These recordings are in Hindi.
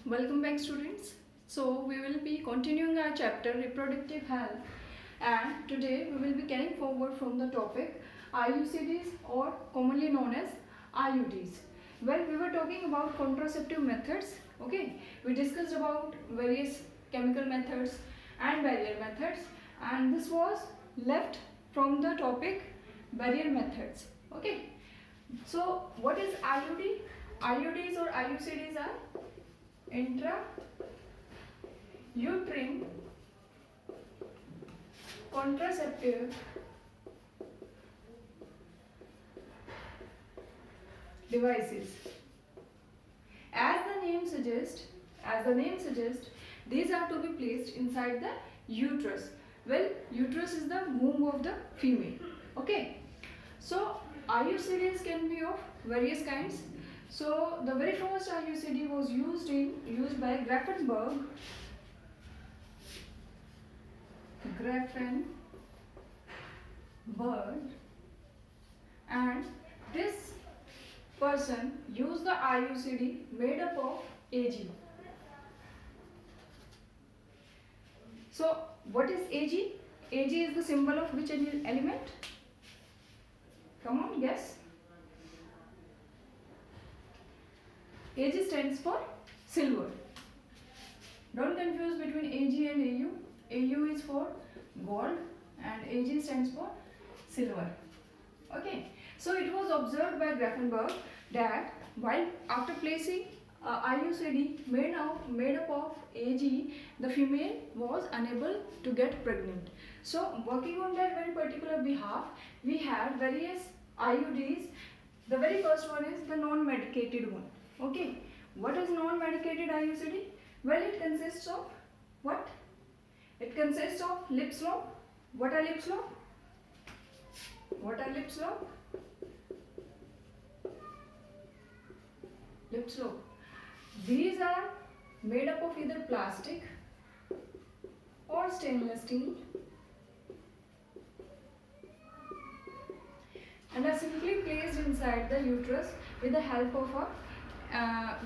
Welcome back, students. So we will be continuing our chapter reproductive health, and today we will be carrying forward from the topic IUCDs, or commonly known as IUDs. Well, we were talking about contraceptive methods. Okay, we discussed about various chemical methods and barrier methods, and this was left from the topic barrier methods. Okay, so what is IUD? IUDs or IUCDs are intrauterine contraceptive devices. As the name suggests, these are to be placed inside the uterus. Well, uterus is the womb of the female. Okay. So IUCDs can be of various kinds. So the very first IUCD was used by Grafenberg, and this person used the IUCD made up of Ag. So what is Ag? Ag is the symbol of which element? Come on, guess. Ag stands for silver. Don't confuse between Ag and Au. Au is for gold and Ag stands for silver. Okay. So it was observed by Grafenberg that while after placing IUCD made up of Ag, the female was unable to get pregnant. So working on that very particular behalf, we had various IUDs. The very first one is the non-medicated one. Okay, what is non-medicated IUCD? Well, it consists of what? It consists of lip slope. What are lip slope? What are lip slope? Lip slope. These are made up of either plastic or stainless steel and are simply placed inside the uterus with the help of a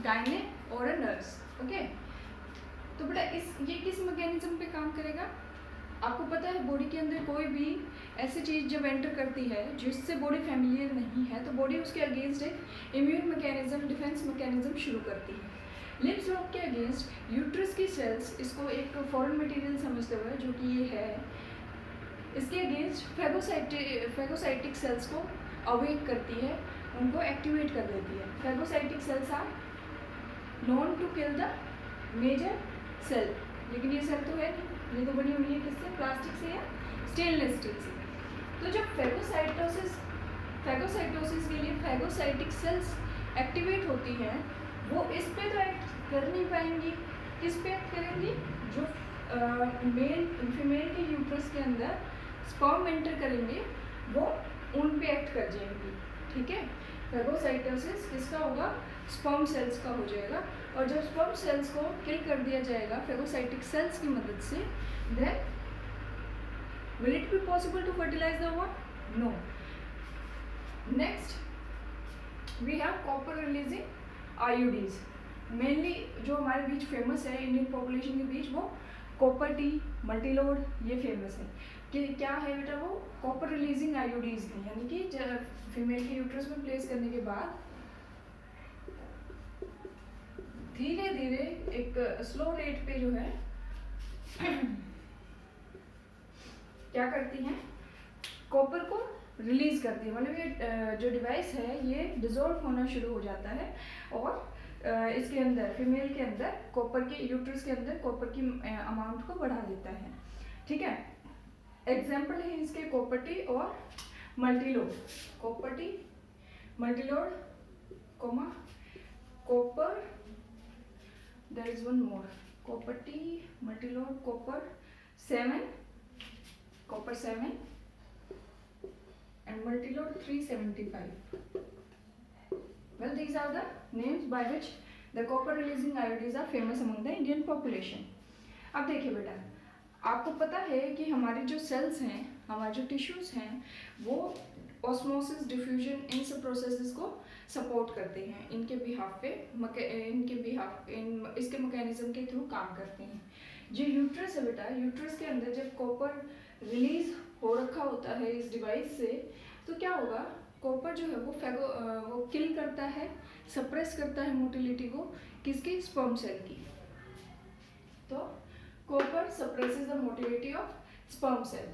गायने और अ नर्स. ओके, तो बेटा ये किस मैकेनिज्म पे काम करेगा? आपको पता है बॉडी के अंदर कोई भी ऐसी चीज़ जब एंटर करती है जिससे बॉडी फैमिलियर नहीं है तो बॉडी उसके अगेंस्ट एक इम्यून मैकेनिज्म, डिफेंस मैकेनिज्म शुरू करती है. लिप स्लोप के अगेंस्ट यूट्रस की सेल्स इसको एक फॉरेन मटेरियल समझते हुए, जो कि ये है, इसके अगेंस्ट फैगोसाइटिक सेल्स को अवेक करती है, उनको एक्टिवेट कर देती है. Phagocytic cells are known to kill the major cell, लेकिन ये सेल तो है नहीं, ये तो बनी हुई है किससे? प्लास्टिक से या स्टेनलेस स्टील से. तो जब फैगोसाइटोसिस के लिए फैगोसाइटिक सेल्स एक्टिवेट होती हैं, वो इस पे तो एक्ट कर नहीं पाएंगी. किस पे एक्ट करेंगी? जो मेल फीमेल के यूट्रस के अंदर स्पर्म एंटर करेंगे वो उन पे एक्ट कर जाएंगी. ठीक है, फैगोसाइटोसिस किसका होगा? स्पर्म सेल्स का हो जाएगा. और जब स्पर्म सेल्स को किल कर दिया जाएगा फैगोसाइटिक सेल्स की मदद से, then will it be possible to fertilise the ovum? No. Next we have copper releasing IUDs. Mainly जो हमारे बीच फेमस है इंडियन पॉपुलेशन के बीच, वो कॉपर टी, मल्टीलोड, ये फेमस है. कि क्या है बेटा? वो कॉपर रिलीजिंग आईयूडीज हैं, यानी कि फीमेल के यूट्रस में प्लेस करने के बाद धीरे धीरे एक स्लो रेट पे जो है क्या करती हैं? कॉपर को रिलीज करती है. मतलब ये जो डिवाइस है ये डिजोल्व होना शुरू हो जाता है और इसके अंदर फीमेल के अंदर कॉपर के यूट्रस के अंदर कॉपर की अमाउंट को बढ़ा देता है. ठीक है, एग्जाम्पल है इसके कॉपर टी और multiload. Copper T, multiload, comma copper, there is one more, copper T, multiload, copper 7, copper 7 and multilode 375. Well, these are the names by which the copper releasing IUDs are famous among the Indian population. अब देखिए बेटा, आपको पता है कि हमारे जो सेल्स हैं, हमारे जो टिश्यूज़ हैं, वो ऑस्मोसिस, डिफ्यूजन, इन सब प्रोसेसेस को सपोर्ट करते हैं, इनके बिहाफ पे इसके मैकेनिज्म के थ्रू काम करते हैं। जो यूट्रस है बेटा, यूट्रस के अंदर जब कॉपर रिलीज हो रखा होता है इस डिवाइस से, तो क्या होगा, कॉपर जो है वो किल करता है, सप्रेस करता है मोटिलिटी को, किसकी, स्पर्म सेल की। तो copper suppresses the motility of sperm cell.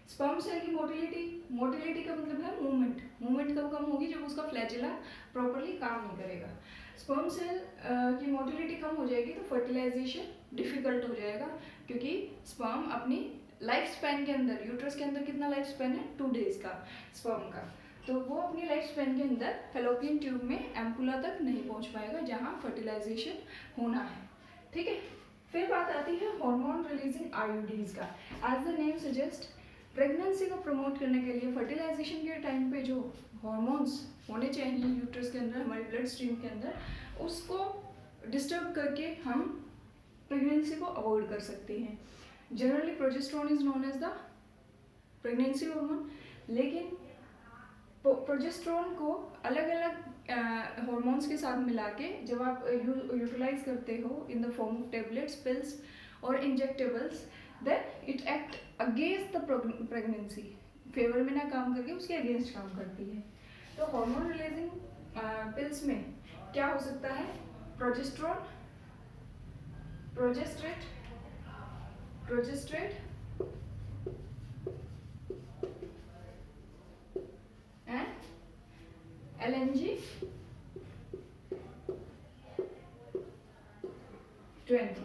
Sperm cell की मोटिलिटी का मतलब है मूवमेंट कब कम होगी, जब उसका फ्लैजिला प्रॉपरली काम नहीं करेगा। स्पर्म सेल की मोटिलिटी कम हो जाएगी तो फर्टिलाइजेशन डिफिकल्ट हो जाएगा, क्योंकि स्पर्म अपनी लाइफ स्पैन के अंदर, यूट्रस के अंदर कितना लाइफ स्पैन है, 2 days का स्पर्म का, तो वो अपनी लाइफ स्पैन के अंदर फैलोपियन ट्यूब में एम्पुला तक नहीं पहुंच पाएगा जहां फर्टिलाइजेशन होना है। ठीक है, फिर बात आती है हार्मोन रिलीजिंग आईयूडीज का। As the name suggest, pregnancy को प्रमोट करने के लिए फर्टिलाइजेशन के टाइम पे जो हार्मोन्स होने चाहिए यूट्रस के अंदर, हमारे ब्लड स्ट्रीम के अंदर, उसको डिस्टर्ब करके हम प्रेगनेंसी को अवॉइड कर सकते हैं। Generally progesterone is known as the pregnancy hormone, लेकिन प्रोजेस्टेरोन को अलग अलग हार्मोन्स के साथ मिला के जब आप यूटिलाइज करते हो in the form of tablets, pills और injectables, then it act against the pregnancy, favour में ना काम करके उसके अगेंस्ट काम करती है। तो हार्मोन रिलीजिंग पिल्स में क्या हो सकता है, प्रोजेस्टेरोन, प्रोजेस्ट्रेट एंड LNG 20,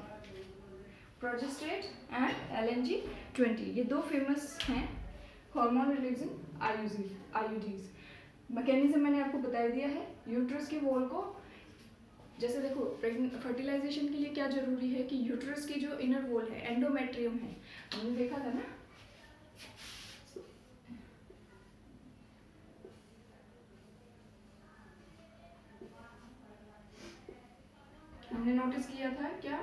प्रोजेस्टेट एंड LNG 20, ये 2 फेमस हैं हार्मोन रिलीजिंग आईयूडीज। मैकेनिज्म मैंने आपको बता दिया है। यूट्रस की वॉल को, जैसे देखो फर्टिलाइजेशन के लिए क्या जरूरी है कि यूट्रस की जो इनर वॉल है, एंडोमेट्रियम है, हमने देखा था ना, हमने नोटिस किया था क्या,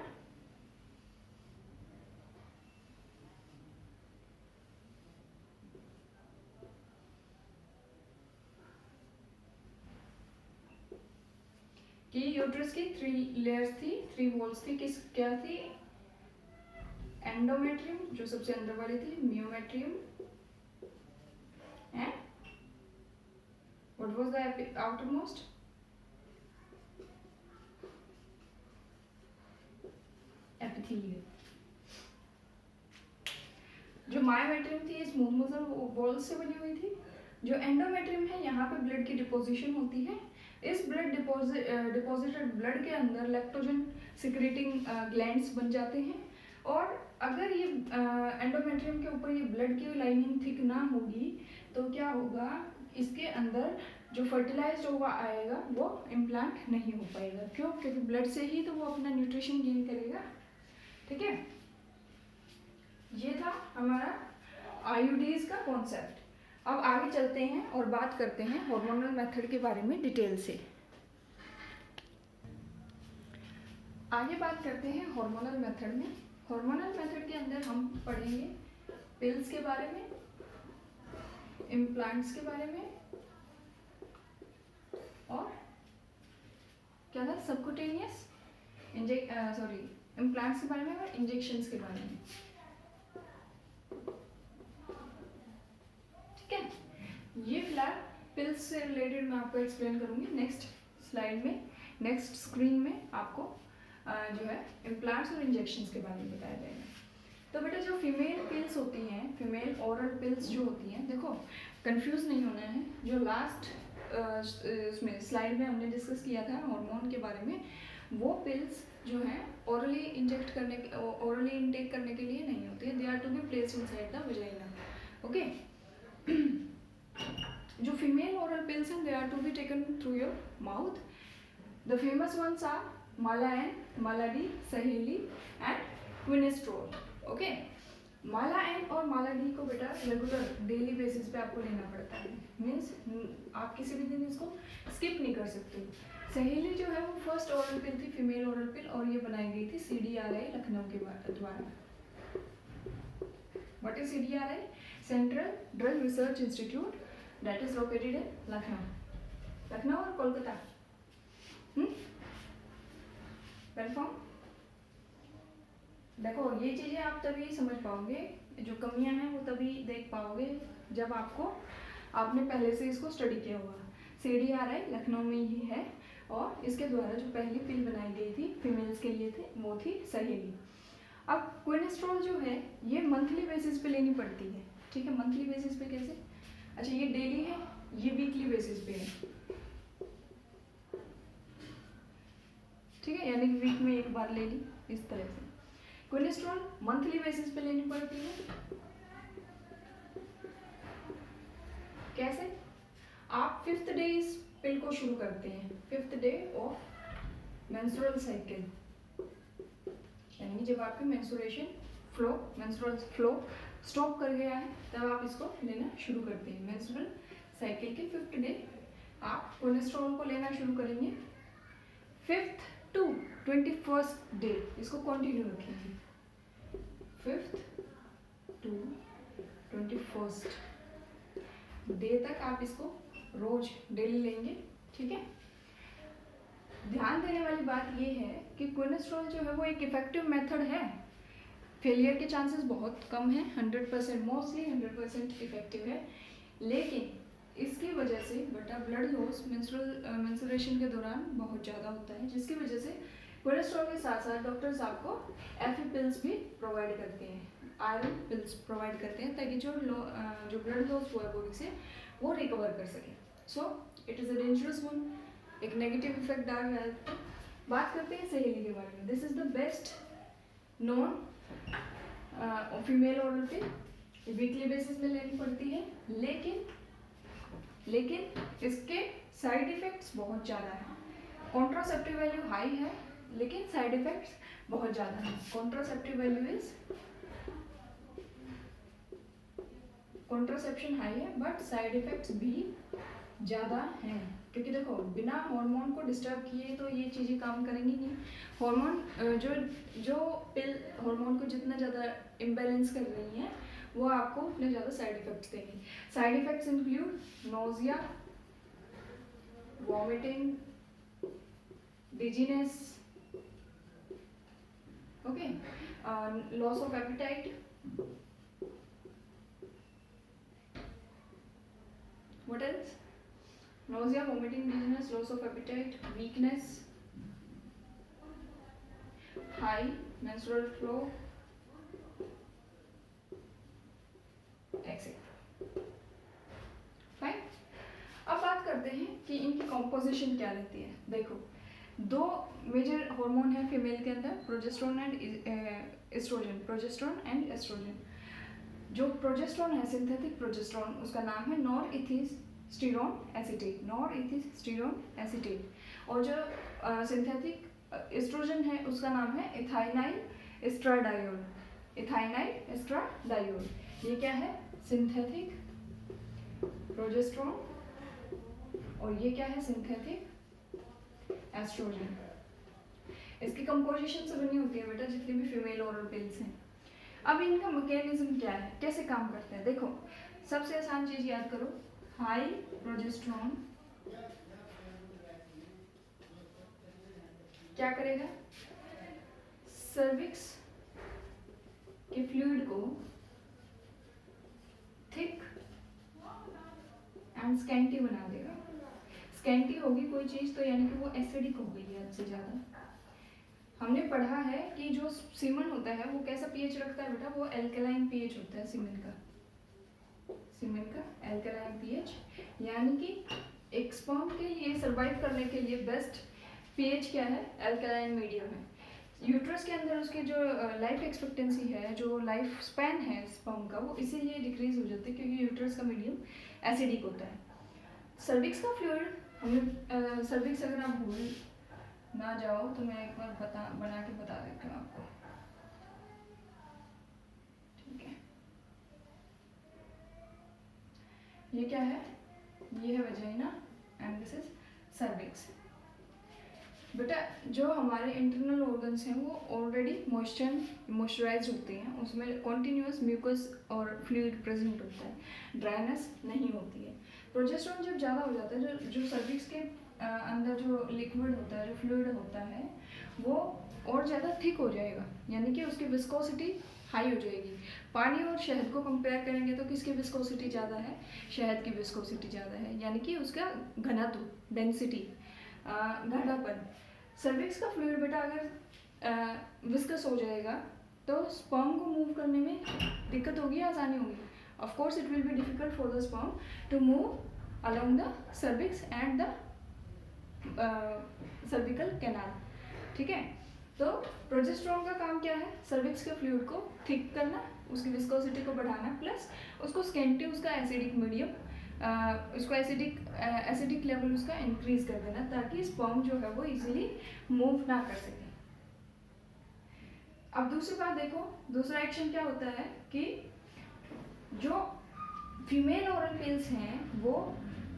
कि यूट्रस की 3 लेयर्स थी, 3 वॉल्स थी, क्या थी, एंडोमेट्रियम जो सबसे अंदर वाली थी, myometrium and what was the outermost, epithelium. जो मायोमेट्रियम थी स्मूथ मसल वॉल्स से बनी हुई थी। जो एंडोमेट्रियम है, यहाँ पे ब्लड की डिपोजिशन होती है। इस ब्लड डिपॉजिटेड ब्लड के अंदर लैक्टोजन सिक्रेटिंग ग्लैंड्स बन जाते हैं, और अगर ये एंडोमेट्रियम के ऊपर ये ब्लड की लाइनिंग थिक ना होगी तो क्या होगा, इसके अंदर जो फर्टिलाइज्ड होगा आएगा वो इम्प्लांट नहीं हो पाएगा। क्यों? क्योंकि ब्लड से ही तो वो अपना न्यूट्रिशन गेन करेगा। ठीक है, ये था हमारा आईयूडीज का कॉन्सेप्ट। अब आगे चलते हैं और बात करते हैं हार्मोनल मेथड के बारे में डिटेल से। आगे बात करते हैं हार्मोनल मेथड में। हार्मोनल मेथड के अंदर हम पढ़ेंगे पिल्स के बारे में, इम्प्लांट्स के बारे में, और क्या था, सबक्यूटेनियस इम्प्लांट्स के बारे में और इंजेक्शंस के बारे में। ठीक है, ये फिलहाल पिल्स से रिलेटेड मैं आपको एक्सप्लेन करूंगी नेक्स्ट स्लाइड में, नेक्स्ट स्क्रीन में आपको जो है इम्प्लांट्स और इंजेक्शंस के बारे में बताया जाएगा। तो बेटा जो फीमेल पिल्स होती हैं, फीमेल ओरल पिल्स जो होती हैं, देखो कंफ्यूज नहीं होना है। जो लास्ट इसमें स्लाइड में हमने डिस्कस किया था हार्मोन के बारे में, वो पिल्स जो हैं ओरली इंटेक करने के लिए नहीं होती है। They are to be placed inside the vagina. Okay, जो फीमेल ओरल पिल्स हैं, they are to be taken through your mouth. The famous ones are मालाएन, मालाडी, सहेली एंड क्विनेस्ट्रोल। ओके, मालाएन और मालाडी को बेटा रेगुलर डेली बेसिस पे आपको लेना पड़ता है। मीन्स आप किसी भी दिन इसको स्किप नहीं कर सकते। सहेली जो है वो फर्स्ट ओरल पिल थी, फीमेल ओरल पिल, और ये बनाई गई थी CDRI लखनऊ के द्वारा। What is CDRI? Central drug research institute that is located in Lucknow. Lucknow और कोलकाता, कन्फर्म। देखो ये चीज़ें आप तभी समझ पाओगे, जो कमियां हैं वो तभी देख पाओगे जब आपने पहले से इसको स्टडी किया होगा। CDRI लखनऊ में ही है और इसके द्वारा जो पहली पिल बनाई गई थी फीमेल्स के लिए वो थी सहेली। अब क्विनेस्ट्रॉल जो है ये मंथली बेसिस पे लेनी पड़ती है, ठीक है। मंथली बेसिस पे कैसे? अच्छा ये डेली है, ये वीकली बेसिस पे है, ठीक है, यानी कि वीक में एक बार ले ली, इस तरह से। क्विनेस्ट्रॉल मंथली बेसिस पे लेनी पड़ती है। कैसे? आप 5th डे इस पिल को शुरू करते हैं, 5th day of menstrual cycle, यानी जब आपकी मेंस्ट्रुअल फ्लो स्टॉप कर गया है तब आप इसको लेना शुरू करते हैं। मेंस्ट्रुअल साइकिल के 5th डे आप कोलेस्ट्रॉल को लेना शुरू करेंगे। 5th to 21st डे इसको कंटिन्यू रखेंगे, 5th to 21st डे तक आप इसको रोज डेली लेंगे, ठीक है। ध्यान देने वाली बात ये है कि क्विनेस्ट्रॉल जो है वो एक इफेक्टिव मेथड है, फेलियर के चांसेस बहुत कम है, 100% मोस्टली 100% इफेक्टिव है, लेकिन इसकी वजह से बटा ब्लड लॉस मेंस्ट्रुएशन के दौरान बहुत ज़्यादा होता है, जिसकी वजह से कोलेस्ट्रॉल के साथ साथ डॉक्टर्स आपको Fe पिल्स भी प्रोवाइड करते हैं, आयरन पिल्स प्रोवाइड करते हैं, ताकि जो ब्लड लॉस हुआ है बॉडी से वो रिकवर कर सके। So it is a dangerous one, एक नेगेटिव इफेक्ट डाल रहा है। बात करते हैं सहेली के बारे में। This is the best non female order पे, वीकली बेसिस में लेनी पड़ती है, लेकिन इसके साइड इफेक्ट्स बहुत ज़्यादा हैं। कॉन्ट्रासेप्टिव वैल्यू हाई है लेकिन साइड इफेक्ट्स बहुत ज़्यादा हैं। कॉन्ट्रासेप्शन हाई है बट साइड इफेक्ट्स भी ज़्यादा हैं, क्योंकि देखो बिना हार्मोन को डिस्टर्ब किए तो ये चीज़ें काम करेंगी नहीं। हार्मोन जो पिल हार्मोन को जितना ज़्यादा इम्बैलेंस कर रही हैं वो आपको उतने ज़्यादा साइड इफेक्ट्स देंगी। Side effects include nausea, vomiting, dizziness, okay, loss of appetite, what else? Nausea, vomiting, dizziness, loss of appetite, weakness, high menstrual flow, etc. Fine. अब बात करते हैं कि इनकी कॉम्पोजिशन क्या रहती है। देखो दो मेजर हार्मोन है फीमेल के अंदर, प्रोजेस्टेरोन एंड एस्ट्रोजन। जो प्रोजेस्टेरोन है सिंथेटिक प्रोजेस्टेरोन, उसका नाम है नॉरइथिस्टेरोन एसीटेट, और जो सिंथेटिक एस्ट्रोजन है उसका नाम है इथाइनाइल एस्ट्राडायोल। ये क्या है? सिंथेटिक प्रोजेस्टेरोन, और ये क्या है? Synthetic oestrogen. इसकी कंपोजिशन से बनी होती है बेटा जितनी भी फीमेल ओरल पिल्स हैं। अब इनका मैकेनिज्म क्या है, कैसे काम करते हैं? देखो सबसे आसान चीज याद करो, हाई प्रोजेस्टेरोन क्या करेगा? सर्विक्स के फ्लूइड को थिक एंड स्कैंटी बना देगा। स्कैंटी होगी कोई चीज तो यानी कि वो एसिडिक हो गई है हद से ज्यादा। हमने पढ़ा है कि जो सीमन होता है वो कैसा पीएच रखता है बेटा? वो एल्कलाइन पीएच होता है सीमन का एल्कलाइन पीएच, यानी कि एक स्पर्म के लिए सर्वाइव करने के लिए बेस्ट पीएच क्या है? एल्कलाइन मीडियम है। यूट्रस के अंदर उसकी जो लाइफ एक्सपेक्टेंसी है, जो लाइफ स्पैन है स्पर्म का, वो इसीलिए डिक्रीज हो जाती है क्योंकि यूट्रस का मीडियम एसिडिक होता है। सर्विक्स का फ्लूइड, हमने सर्विक्स अगर आप भूल ना जाओ तो मैं एक बार बना के बता देती हूँ आपको, ठीक है। ये क्या है? ये है vagina and this is cervix. बेटा जो हमारे इंटरनल ऑर्गन्स हैं वो ऑलरेडी मॉइस्चराइज होते हैं, उसमें कॉन्टिन्यूस म्यूकस और फ्लूइड प्रेजेंट होता है, ड्राइनेस नहीं होती है। प्रोजेस्टेरोन जब ज़्यादा हो जाता है, जो सर्विक्स के अंदर जो लिक्विड होता है, जो फ्लूइड होता है, वो और ज़्यादा थिक हो जाएगा, यानी कि उसकी विस्कोसिटी हाई हो जाएगी। पानी और शहद को कंपेयर करेंगे तो किसकी विस्कोसिटी ज़्यादा है? शहद की विस्कोसिटी ज़्यादा है, यानी कि उसका घनत्व, डेंसिटी, गाढ़ापन। सर्विक्स का फ्लूइड बेटा अगर विस्कस हो जाएगा तो स्पर्म को मूव करने में दिक्कत होगी, आसानी होगी? Of course it will be difficult for the sperm to move along the cervix and the cervical canal. ठीक है, तो प्रोजेस्टेरोन का काम क्या है? सर्विक्स के फ्लूइड को थिक करना, उसकी विस्कोसिटी को बढ़ाना, प्लस उसको स्केंटी, उसका एसिडिक मीडियम, उसको एसिडिक लेवल उसका इंक्रीज कर देना, ताकि स्पर्म जो है वो इजीली मूव ना कर सके। अब दूसरी बात देखो, दूसरा एक्शन क्या होता है कि जो फीमेल ओरल पिल्स हैं वो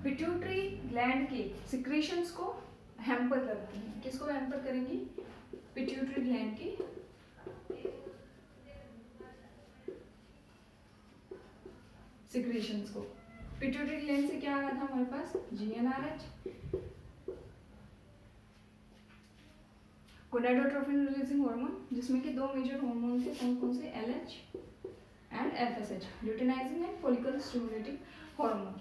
पिट्यूटरी ग्लैंड के सिक्रेशंस को हैम्पर करती हैं। किसको हैम्पर करेंगी? पिट्यूटरी ग्लैंड की सिक्रेशंस को। पिट्यूटरी ग्लैंड से क्या आ रहा था हमारे पास? GnRH, गोनाडोट्रोपिन रिलीजिंग हार्मोन, जिसमें कि दो मेजर हार्मोन थे, कौन कौन से? LH and FSH, luteinising and follicle stimulating hormone.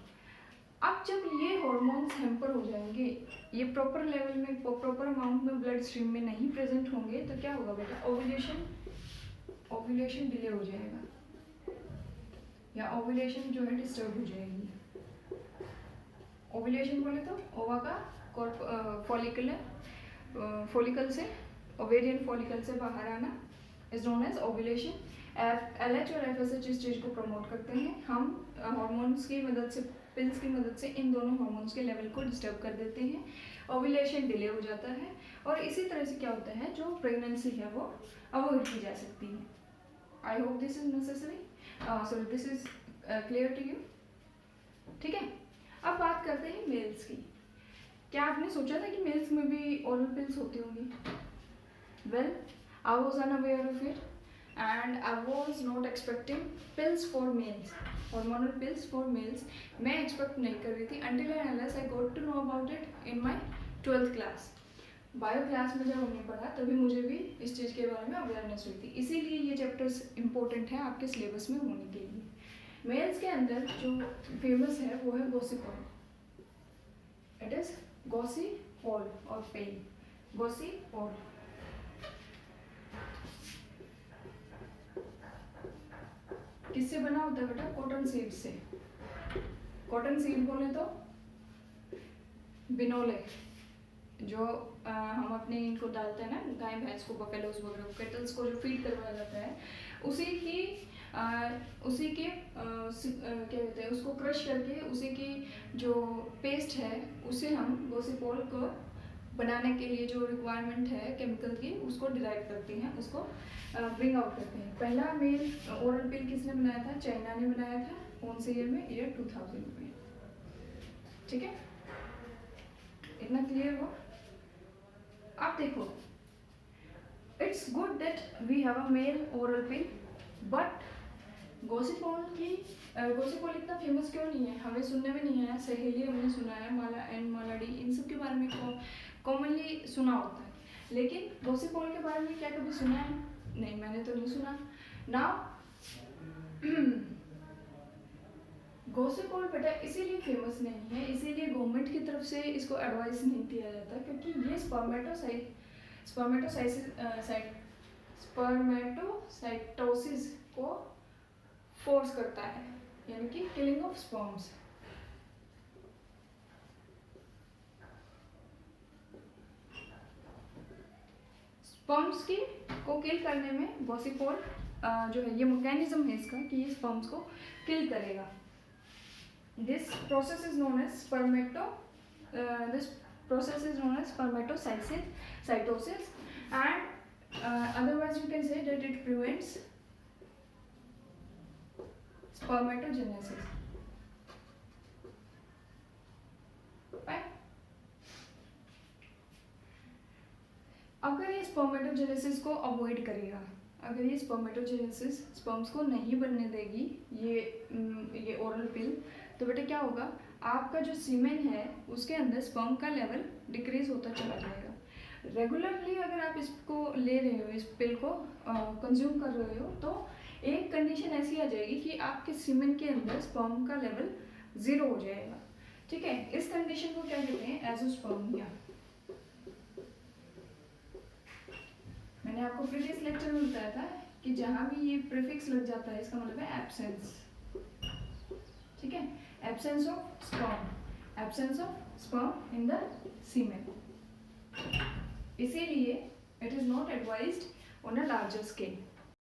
अब जब ये हार्मोन्स हैम्पर हो जाएंगे, ये प्रॉपर लेवल में, प्रॉपर अमाउंट में ब्लड स्ट्रीम में नहीं प्रेजेंट होंगे, तो क्या होगा बेटा? ओव्यूलेशन डिले हो जाएगा, या ओव्यूलेशन जो है डिस्टर्ब हो जाएगी। ओव्यूलेशन बोले तो ओवा का फॉलिकल से, ओवेरियन फॉलिकल से बाहर आना is known as ovulation. LH और FSH इस चीज़ को प्रमोट करते हैं। हम हार्मोन्स की मदद से, पिल्स की मदद से इन दोनों हार्मोन्स के लेवल को डिस्टर्ब कर देते हैं, ओव्यूलेशन डिले हो जाता है, और इसी तरह से क्या होता है, जो प्रेगनेंसी है वो अवॉइड की जा सकती है। I hope this is necessary, sorry this is clear to you. ठीक है, अब बात करते हैं मेल्स की। क्या आपने सोचा था कि मेल्स में भी ओरल पिल्स होती होंगी? Well, I was unaware of it and I was not expecting pills for males, hormonal pills for males. मैं expect नहीं कर रही थी until and unless I got to know about it in my 12th class. Bio class में जब हमने पढ़ा तभी मुझे भी इस चीज़ के बारे में अवेयरनेस हुई थी, इसीलिए ये चैप्टर्स इंपॉर्टेंट है आपके सिलेबस में होने के लिए। मेल्स के अंदर जो फेमस है वो है गॉसिपॉल, इट इज गॉसिपॉल और पेन, गॉसिपॉल। किससे बना होता है बेटा? कॉटन सीड से। कॉटन सीड बोले तो बिनोले, जो हम अपने इनको डालते हैं ना, गाय भैंस को, बफेलोज वगैरह को, केटल्स को जो फीड करवाया जाता है, उसी के क्या कहते हैं, उसको क्रश करके उसी की जो पेस्ट है उसे हम गॉसिपॉल को बनाने के लिए जो रिक्वायरमेंट है केमिकल की, उसको डिराइव करते हैं, उसको ब्रिंग आउट करते हैं। पहला मेल ओरल पिल किसने बनाया था? चाइना ने बनाया था। कौन से ईयर में? ईयर 2000 में। ठीक है, इतना क्लियर हो? अब देखो, it's good that we have a male oral pill, but gossypol इतना फेमस क्यों नहीं है? हमें सुनने में नहीं आया। सहेली हमने सुना है, माला एंड मालाडी, इन सब के बारे में कॉमनली सुना होता है, लेकिन गॉसिपॉल के बारे में क्या कभी सुना है? नहीं, मैंने तो नहीं सुना। नाउ गॉसिपॉल बेटा इसीलिए फेमस नहीं है, इसीलिए गवर्नमेंट की तरफ से इसको एडवाइस नहीं दिया जाता, क्योंकि ये स्पर्मेटोसाइटोसिस को फोर्स करता है, यानी कि किलिंग ऑफ स्पर्म्स। स्पर्म्स की को किल करने में गॉसिपॉल जो है, ये मैकेनिज्म है इसका कि ये स्पर्म्स को किल करेगा। This process is known as spermatocytosis, and otherwise you can say that it prevents spermatogenesis. अगर ये स्पर्मेटोजेनेसिस को अवॉइड करेगा, अगर ये स्पर्मेटोजेनेसिस स्पर्म्स को नहीं बनने देगी ये ओरल पिल, तो बेटा क्या होगा, आपका जो सीमेन है उसके अंदर स्पर्म का लेवल डिक्रीज होता चला जाएगा। रेगुलरली अगर आप इसको ले रहे हो, इस पिल को कंज्यूम कर रहे हो, तो एक कंडीशन ऐसी आ जाएगी कि आपके सीमेन के अंदर स्पर्म का लेवल 0 हो जाएगा। ठीक है, इस कंडीशन को क्या कहते हैं, एज़ोस्पर्मिया। मैंने आपको प्रीवियस लेक्चर में बताया था कि जहां भी ये प्रीफिक्स लग जाता है इसका मतलब है एब्सेंस। ठीक है, absence of sperm, absence of sperm in the semen. इसीलिए it is not advised on a larger scale.